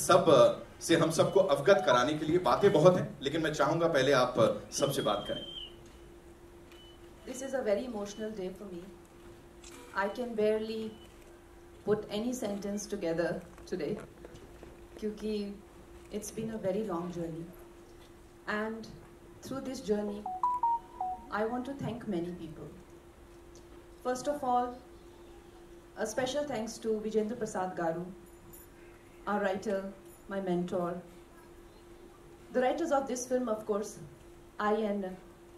सब से हम सबको अवगत कराने के लिए बातें बहुत हैं, लेकिन मैं चाहूंगा पहले आप सबसे बात करें। This is a very emotional day for me. I can barely put any sentence together today, क्योंकि it's been a very long journey. And through this journey, I want to thank many people. First of all, a special thanks to Vijendra Prasad Garu, our writer, my mentor. The writers of this film, of course, I and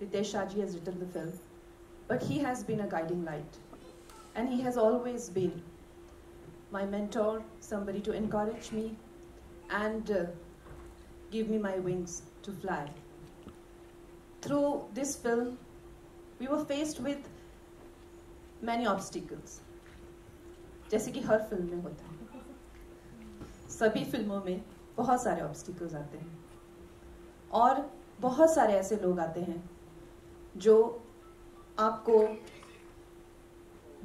Ritesh Shaji has written the film, but he has been a guiding light. And he has always been my mentor, somebody to encourage me and give me my wings to fly. Through this film, we were faced with many obstacles. जैसे कि हर film में होता है, सभी फिल्मों में बहुत सारे ऑब्स्टिकल्स आते हैं और बहुत सारे ऐसे लोग आते हैं जो आपको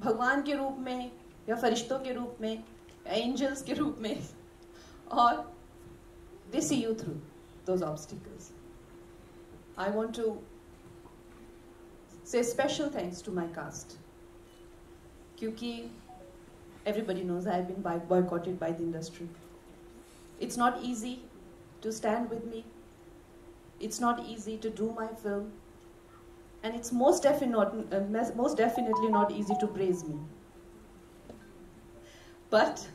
भगवान के रूप में या फरिश्तों के रूप में या एंजल्स के रूप में, और they see you through those obstacles. I want to say special thanks to my cast, क्योंकि everybody knows I have been boycotted by the industry. It's not easy to stand with me. It's not easy to do my film. And it's most definitely not easy to praise me. But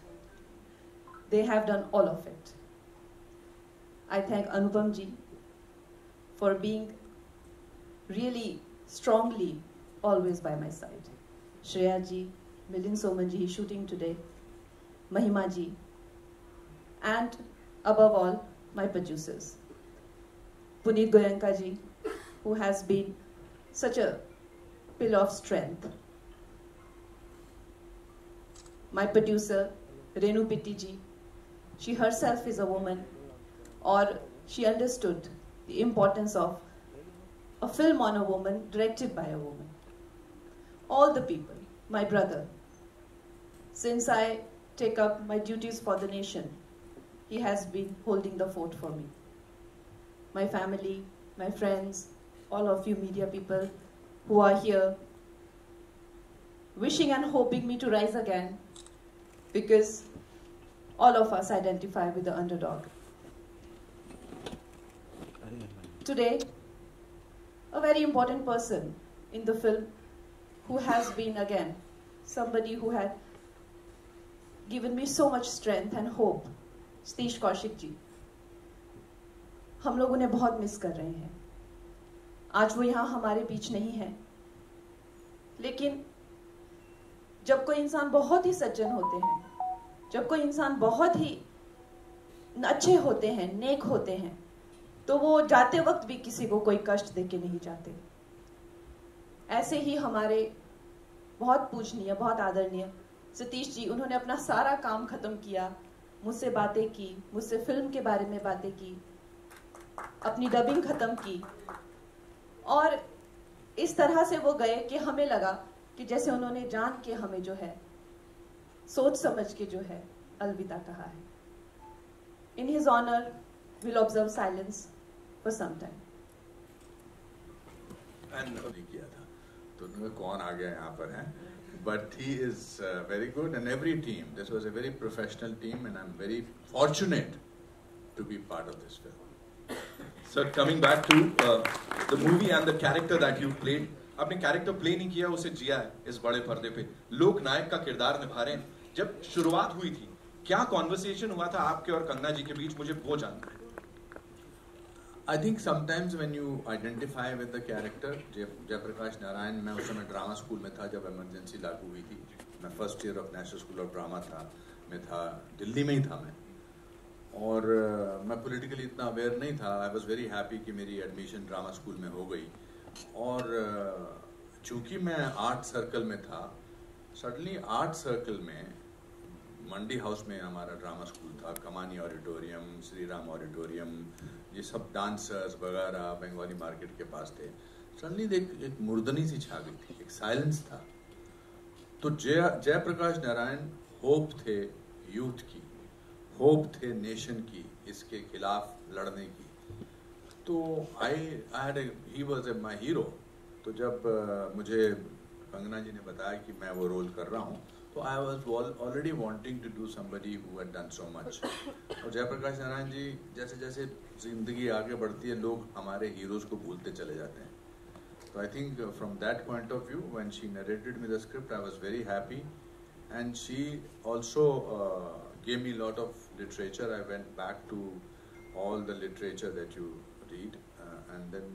they have done all of it. I thank Anupam ji for being really strongly always by my side. Shreya ji, Milind Soman ji, he's shooting today, Mahima ji, and above all, my producers. Puneet Goenka ji, who has been such a pillar of strength. My producer, Renu Pitti ji, she herself is a woman, or she understood the importance of a film on a woman, directed by a woman. All the people, my brother, since I take up my duties for the nation, he has been holding the fort for me. My family, my friends, all of you media people who are here, wishing and hoping me to rise again, because all of us identify with the underdog. Today, a very important person in the film who has been again somebody who had given me so much strength and hope, Satish Kaushik ji. हम लोग उन्हें बहुत miss कर रहे हैं. आज वो यहाँ हमारे बीच नहीं है, लेकिन जब कोई इंसान बहुत ही सज्जन होते हैं, जब कोई इंसान बहुत ही अच्छे होते हैं, नेक होते हैं, तो वो जाते वक्त भी किसी को कोई कष्ट देके नहीं जाते. ऐसे ही हमारे बहुत पूजनीय, बहुत आदरणीय सतीश जी, उन्होंने अपना सारा काम खत्म किया, मुझसे बातें की, मुझसे फिल्म के बारे में बातें की, अपनी डबिंग खत्म की, और इस तरह से वो गए कि हमें लगा कि जैसे उन्होंने जान के हमें जो है, सोच समझ के जो है, अलविदा कहा है. In his honor, we'll observe silence for some time. किया था तो उन्होंने कौन आ गया यहाँ पर है, but he is very good, and every team, this was a very professional team, and I'm very fortunate to be part of this film. Sir, coming back to the movie and the character that you played, आपने character play नहीं किया, उसे जिया है इस बड़े पर्दे पे, लोक नायक का किरदार निभा रहे हैं. जब शुरुआत हुई थी, क्या कॉन्वर्सेशन हुआ था आपके और कंगना जी के बीच, मुझे वो जानना है. I think sometimes when you identify with the character, Jayaprakash Narayan, मैं उस समय ड्रामा स्कूल में था जब इमरजेंसी लागू हुई थी. मैं first year of national school of drama था, दिल्ली में ही था मैं, और मैं पॉलिटिकली इतना अवेयर नहीं था. आई वॉज वेरी हैप्पी कि मेरी एडमिशन ड्रामा स्कूल में हो गई, और चूंकि मैं आर्ट सर्कल में था, सडनली आर्ट सर्कल में मंडी हाउस में हमारा ड्रामा स्कूल था, कमानी ऑडिटोरियम, श्री राम ऑडिटोरियम, ये सब डांसर्स वगैरह बंगाली मार्केट के पास थे. सडनली एक मुर्दनी सी छा गई थी, एक साइलेंस था. तो जयप्रकाश नारायण होप थे यूथ की, होप थे नेशन की इसके खिलाफ लड़ने की। तो ही वॉज माई हीरो। तो जब मुझे कंगना जी ने बताया कि मैं वो रोल कर रहा हूँ, तो I was already wanting to do somebody who had done so much. और जयप्रकाश नारायण जी, जैसे जैसे जिंदगी आगे बढ़ती है, लोग हमारे हीरोज को भूलते चले जाते हैं। तो I think from that point of view, when she narrated me the script, I was very happy, and she also gave me a lot of literature. I went back to all the literature that you read, and then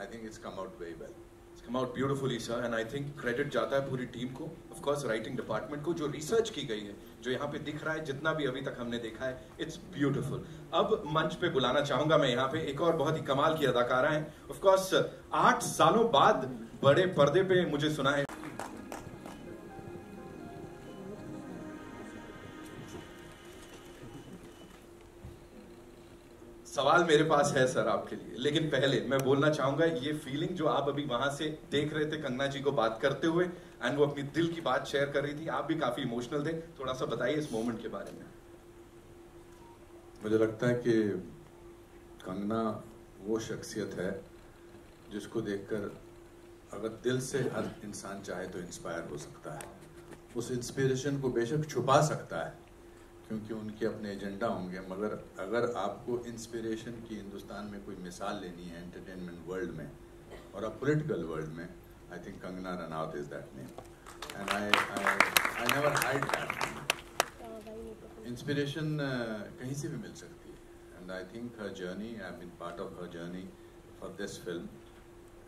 I think it's come out very well. It's come out beautifully, sir, and I think credit जाता है पूरी team को, of course writing department को, जो research की गई है, जो यहाँ पे दिख रहा है, जितना भी अभी तक हमने देखा है, it's beautiful. अब मंच पे बुलाना चाहूंगा मैं यहाँ पे एक और बहुत ही कमाल की अदाकारा है, of course 8 सालों बाद बड़े पर्दे पे मुझे सुना है। सवाल मेरे पास है सर आपके लिए, लेकिन पहले मैं बोलना चाहूंगा ये फीलिंग जो आप अभी वहां से देख रहे थे कंगना जी को बात करते हुए, एंड वो अपनी दिल की बात शेयर कर रही थी, आप भी काफी इमोशनल थे, थोड़ा सा बताइए इस मोमेंट के बारे में। मुझे लगता है कि कंगना वो शख्सियत है जिसको देखकर अगर दिल से हर इंसान चाहे तो इंस्पायर हो सकता है। उस इंस्पिरेशन को बेशक छुपा सकता है क्योंकि उनके अपने एजेंडा होंगे, मगर अगर आपको इंस्पिरेशन की हिंदुस्तान में कोई मिसाल लेनी है एंटरटेनमेंट वर्ल्ड में और पॉलिटिकल वर्ल्ड में, I think Kangana Ranaut is that name, and I never hide that. Inspiration कहीं से भी मिल सकती है, and I think her journey, I have been part of her journey for this film.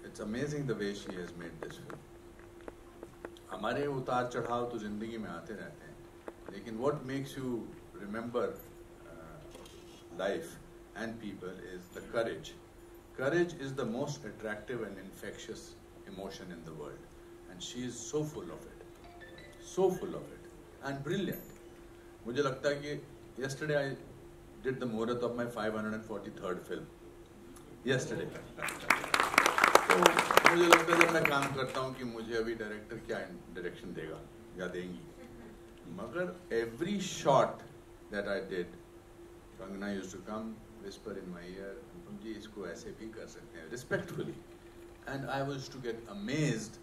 It's amazing the way she has made this film. हमारे उतार चढ़ाव तो जिंदगी में आते रहते हैं, लेकिन what makes you remember life and people is the courage. Courage is the most attractive and infectious emotion in the world, and she is so full of it, and brilliant. मुझे लगता है कि yesterday I did the muhurat of my 543rd film. Yesterday. तो मुझे लगता है जब मैं काम करता हूँ कि मुझे अभी डायरेक्टर क्या डायरेक्शन देगा या देंगी, मगर every shot that I did, Kangana used to come, whisper in my ear, "अनुपम जी इसको ऐसे भी कर सकते हैं," respectfully, and I was to get amazed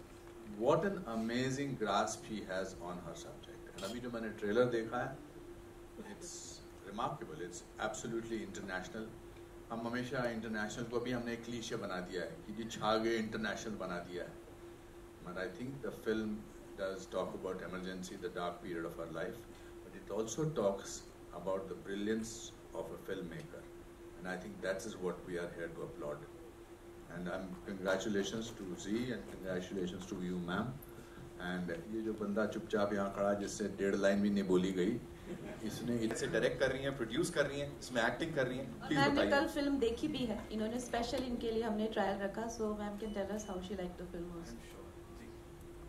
what an amazing grasp she has on her subject. And अभी जो मैंने ट्रेलर देखा है, it's remarkable, it's absolutely international. हम हमेशा इंटरनेशनल को भी हमने एक क्लीशे बना दिया है कि जी छा गए, इंटरनेशनल बना दिया है, but I think the film does talk about emergency, the dark period of our life, but it also talks about the brilliance of a filmmaker, and I think that is what we are here to applaud. And congratulations to Z and congratulations to you, ma'am. And ये जो बंदा चुपचाप यहाँ खड़ा जिससे 1.5 line भी नहीं बोली गई, इसने इसे डायरेक्ट कर रही हैं, प्रोड्यूस कर रही हैं, इसमें एक्टिंग कर रही हैं। मैंने कल फिल्म देखी भी है, इन्होंने स्पेशल इनके लिए हमने ट्रायल रखा, so ma'am can tell us how she like the film also.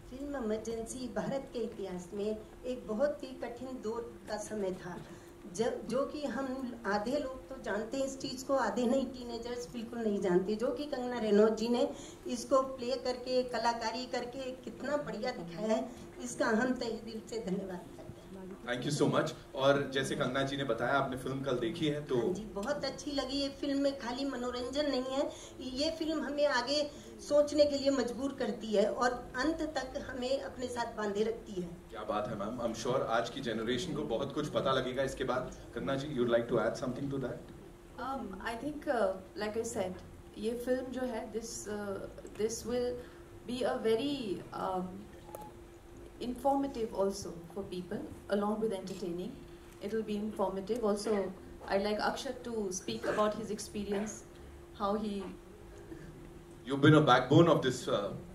Film Emergency Bharat के इतिहास में एक बहुत ही कठिन दौर का समय था, जो कि हम आधे लोग तो जानते हैं इस चीज़ को, आधे नहीं, टीनेजर्स बिल्कुल नहीं जानते, जो कि कंगना रनौत जी ने इसको प्ले करके, कलाकारी करके कितना बढ़िया दिखाया है, इसका हम तहे दिल से धन्यवाद करते हैं। Thank you so much. और जैसे कंगना जी ने बताया आपने फिल्म कल देखी है, तो जी बहुत अच्छी लगी। ये फिल्म में खाली मनोरंजन नहीं है, ये फिल्म हमें आगे सोचने के लिए मजबूर करती है और अंत तक हमें अपने साथ बांधे रखती है। क्या बात है मैम, आई एम श्योर आज की जनरेशन को बहुत कुछ पता लगेगा इसके बाद। कंगना जी, you'd like to add something to that? I think like I said, ये फिल्म जो है this will be a very informative also for people, along with entertaining. It will be informative also. I'd like Akshat to speak about his experience, how he. You've been a backbone of this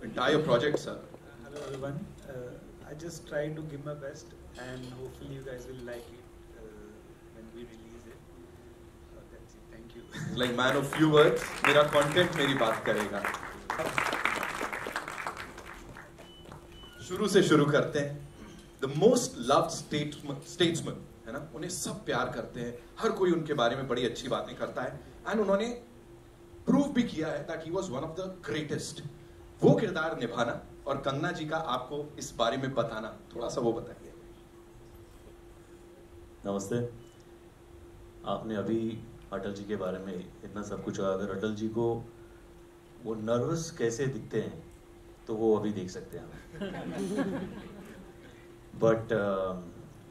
entire project, sir. Hello everyone. I just try to give my best, and hopefully you guys will like it when we release it. That's it. Thank you. Like man of few words. मेरा content मेरी बात करेगा। शुरू से शुरू करते हैं। The most loved statesman है ना, उन्हें सब प्यार करते हैं, हर कोई उनके बारे में बड़ी अच्छी बातें करता है, एंड उन्होंने प्रूव भी किया है that he was one of the greatest. वो किरदार निभाना और कंगना जी का आपको इस बारे में बताना, थोड़ा सा वो बताइए। नमस्ते। आपने अभी अटल जी के बारे में इतना सब कुछ कहा, अगर अटल जी को वो नर्वस कैसे दिखते हैं तो वो अभी देख सकते हैं। बट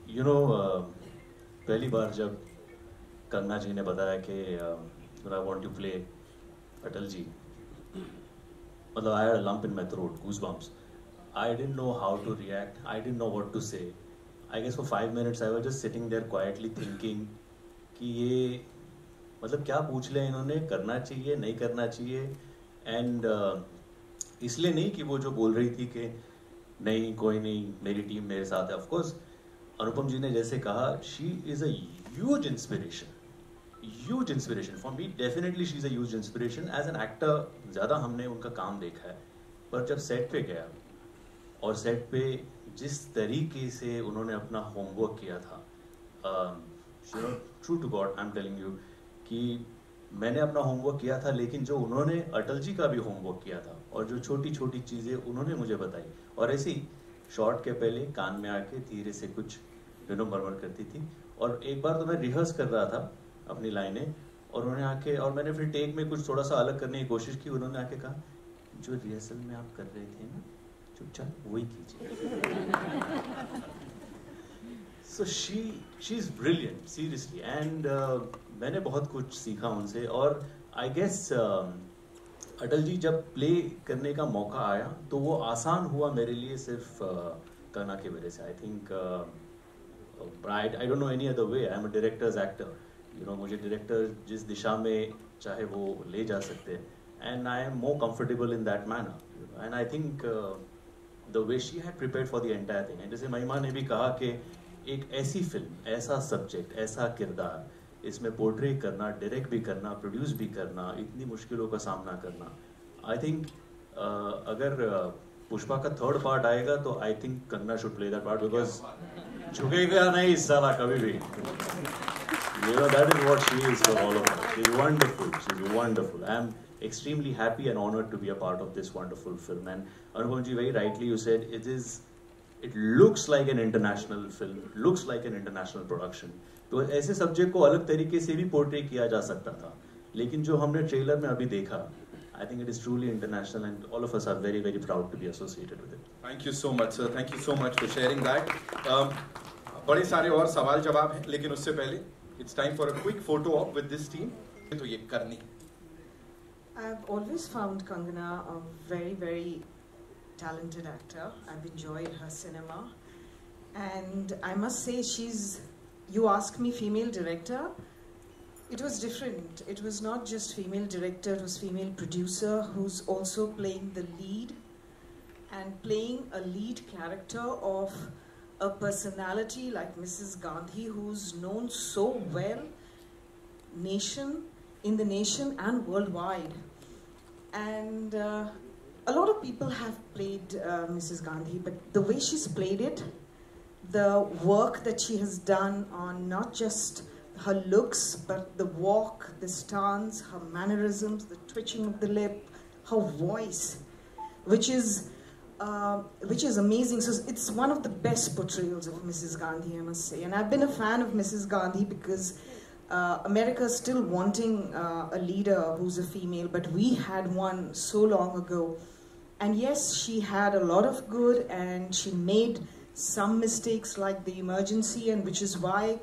यू नो, पहली बार जब कंगना जी ने बताया कि I want to play Atal ji, मतलब I had a lump in my throat, goosebumps. I didn't know how to react. I didn't know what to say. I guess for 5 minutes I was just sitting there quietly thinking कि ये मतलब क्या पूछ लिया इन्होंने, करना चाहिए नहीं करना चाहिए. एंड इसलिए नहीं कि वो जो बोल रही थी कि नहीं कोई नहीं, मेरी टीम मेरे साथ है. ऑफ कोर्स अनुपम जी ने जैसे कहा, she is a huge inspiration. For me definitely she is a huge inspiration. As an actor ज़्यादा हमने उनका काम देखा है, पर जब सेट पे गया और सेट पे जिस तरीके से उन्होंने अपना होमवर्क किया था, true to God I am telling you कि मैंने अपना होमवर्क किया था, लेकिन जो उन्होंने अटल जी का भी होमवर्क किया था और जो छोटी छोटी चीज़ें उन्होंने मुझे बताई, और ऐसे ही शॉट के पहले कान में आके धीरे से कुछ मरमर करती थी. और एक बार तो मैं रिहर्स कर रहा था अपनी लाइनें, और उन्होंने आके, और मैंने फिर टेक में कुछ थोड़ा सा अलग करने की कोशिश की. उन्होंने आके कहा, जो रिहर्सल में आप कर रहे थे ना, चुपचाप वही कीजिए. So she is brilliant seriously. And मैंने बहुत कुछ सीखा उनसे. और आई गेस अटल जी जब प्ले करने का मौका आया तो वो आसान हुआ मेरे लिए सिर्फ कंगना की वजह से. I think I don't know any other way. I am a directors actor. You know, मुझे डायरेक्टर जिस दिशा में चाहे वो ले जा सकते हैं, and I am more comfortable in that manner. And I think the way she had prepared for the entire thing. And जैसे महिमा ने भी कहा कि एक ऐसी फिल्म, ऐसा सब्जेक्ट, ऐसा किरदार, इसमें पोर्ट्रे करना, डायरेक्ट भी करना, प्रोड्यूस भी करना, इतनी मुश्किलों का सामना करना. आई थिंक अगर पुष्पा का 3rd पार्ट आएगा तो आई think Kangana should play that part, because झुकेगा नहीं इस साला कभी भी. You know, that is what she is for all of us. She's wonderful. She's wonderful. I am extremely happy and honored to be a part of this wonderful film. And Anupam ji, very rightly you said, it looks like an international film, looks like an international production. तो ऐसे subject को अलग तरीके से भी portray किया जा सकता था, लेकिन जो हमने ट्रेलर में अभी देखा, I think it is truly international, and all of us are very, very proud to be associated with it. Thank you so much, sir. Thank you so much for sharing that. बड़े सारे और सवाल जवाब हैं, लेकिन उससे पहले it's time for a quick photo op with this team. तो ये करनी. I've always found Kangana a very, very talented actor. I've enjoyed her cinema. And I must say you ask me female director, it was different. It was not just female director, it was female producer who's also playing the lead and playing a lead character of a personality like Mrs. Gandhi, who's known so well in the nation and worldwide. And a lot of people have played Mrs. Gandhi, but the way she's played it, the work that she has done on not just her looks, but the walk, the stance, her mannerisms, the twitching of the lip, her voice, which is amazing. So it's one of the best portrayals of Mrs. Gandhi, I must say. And I've been a fan of Mrs. Gandhi because America is still wanting a leader who's a female, but we had one so long ago. And yes, she had a lot of good, and she made some mistakes like the emergency, and which is why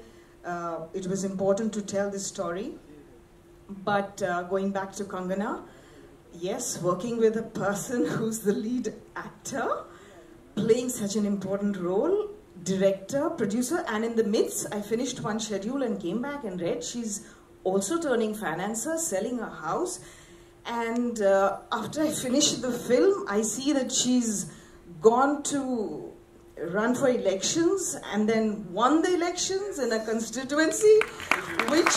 it was important to tell this story. But going back to Kangana, yes, working with a person who's the lead actor, playing such an important role, director, producer, and in the midst, I finished one schedule and came back and read she's also turning financer, selling a house. And after I finished the film, I see that she's gone to run for elections and then won the elections in a constituency which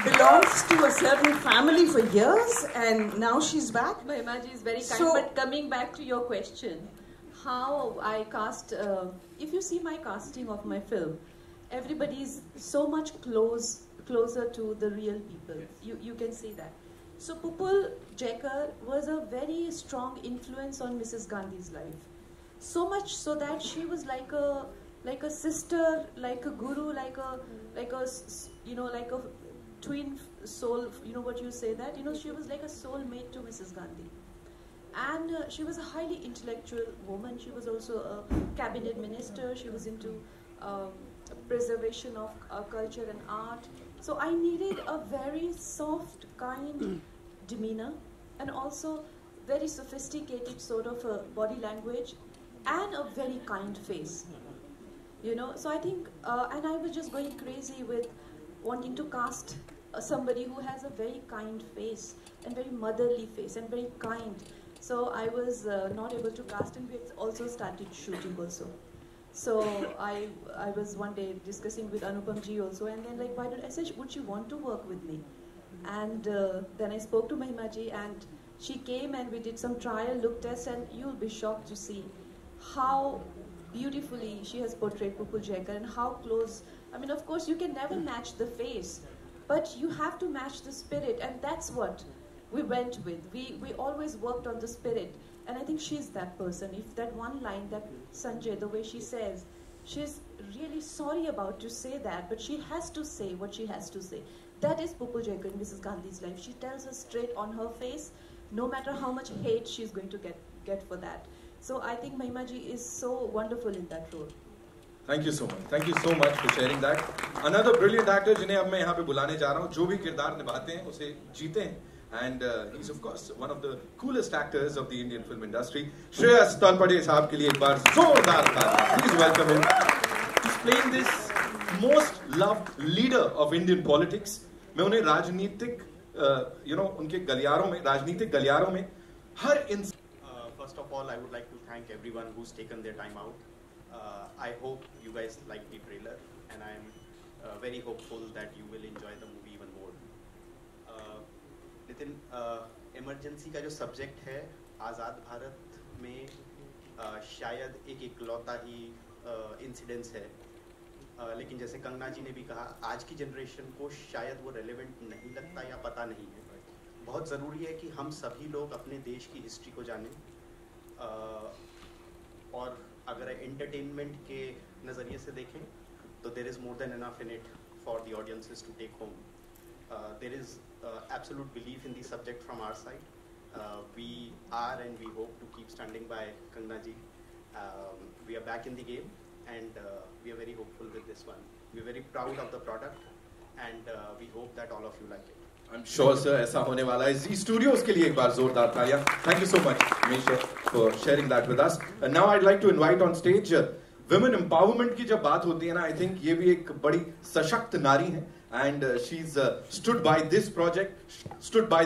belongs to a certain family for years, and now she's back. Mahima ji is very kind. So, but coming back to your question, how I cast, if you see my casting of my film, everybody is so much closer to the real people. You can see that. So Pupul Jekar was a very strong influence on Mrs. Gandhi's life. So much so that she was like a like a sister, like a guru, like a like a twin soul. You know what you say that? You know, she was like a soulmate to Mrs. Gandhi. And she was a highly intellectual woman. She was also a cabinet minister. She was into preservation of culture and art. So I needed a very soft, kind demeanor, and also very sophisticated sort of a body language, and a very kind face. You know, so I think, and I was just going crazy with wanting to cast somebody who has a very kind face, and very motherly face, and very kind. So I was not able to cast, and we also started shooting also. So I was one day discussing with Anupam ji also, and then like, I said, would she want to work with me? And then I spoke to Mahima ji, and she came and we did some trial look test, and you'll be shocked to see how beautifully she has portrayed Pupul Jayakar, and how close. I mean, of course, you can never match the face, but you have to match the spirit, and that's what we went with. We always worked on the spirit, and I think she's that person. If that one line that Sanjay, the way she says, she's really sorry about to say that, but she has to say what she has to say. That is Pupul Jayakar in Mrs. Gandhi's life. She tells us straight on her face, no matter how much hate she's going to get for that. So I think Mahima ji is so wonderful in that role. Thank you so much. Thank you so much for sharing that. Another brilliant actor जिन्हें अब मैं यहाँ पे बुलाने जा रहा हूँ, जो भी किरदार निभाते हैं उसे जीते हैं. And he's of course one of the coolest actors of the Indian film industry. Shreyas Talpade साहब के लिए एक बार जोरदार ताली. Please welcome him. He's playing this most loved leader of Indian politics. मैं उन्हें राजनीतिक, उनके गलियारों में, राजनीतिक गलियारों में हर इंसान. First of all, I would like to thank everyone who's taken their time out. I hope you guys like the trailer, and I am very hopeful that you will enjoy the movie even more. Nitin, emergency का जो subject है आज़ाद भारत में शायद एक इकलौता ही incidence है, लेकिन जैसे कंगना जी ने भी कहा, आज की जनरेशन को शायद वो रेलेवेंट नहीं लगता या पता नहीं है. बहुत ज़रूरी है कि हम सभी लोग अपने देश की हिस्ट्री को जानें, और अगर एंटरटेनमेंट के नज़रिए से देखें तो there is more than enough in it for the audiences to take home. There is absolute belief in the subject from our side. We are and we hope to keep standing by Kangana ji. We are back in the game, and we are very hopeful with this one. We are very proud of the product, and we hope that all of you like it. I'm sure, sir, ऐसा होने वाला है. Zee Studios के लिए एक बार जोरदार तालियां. Thank you so much, Misha, for sharing that with us. And now I'd like to invite on stage women empowerment की जब बात होती है ना, I think ये भी एक बड़ी सशक्त नारी है. And she's stood by this project, stood by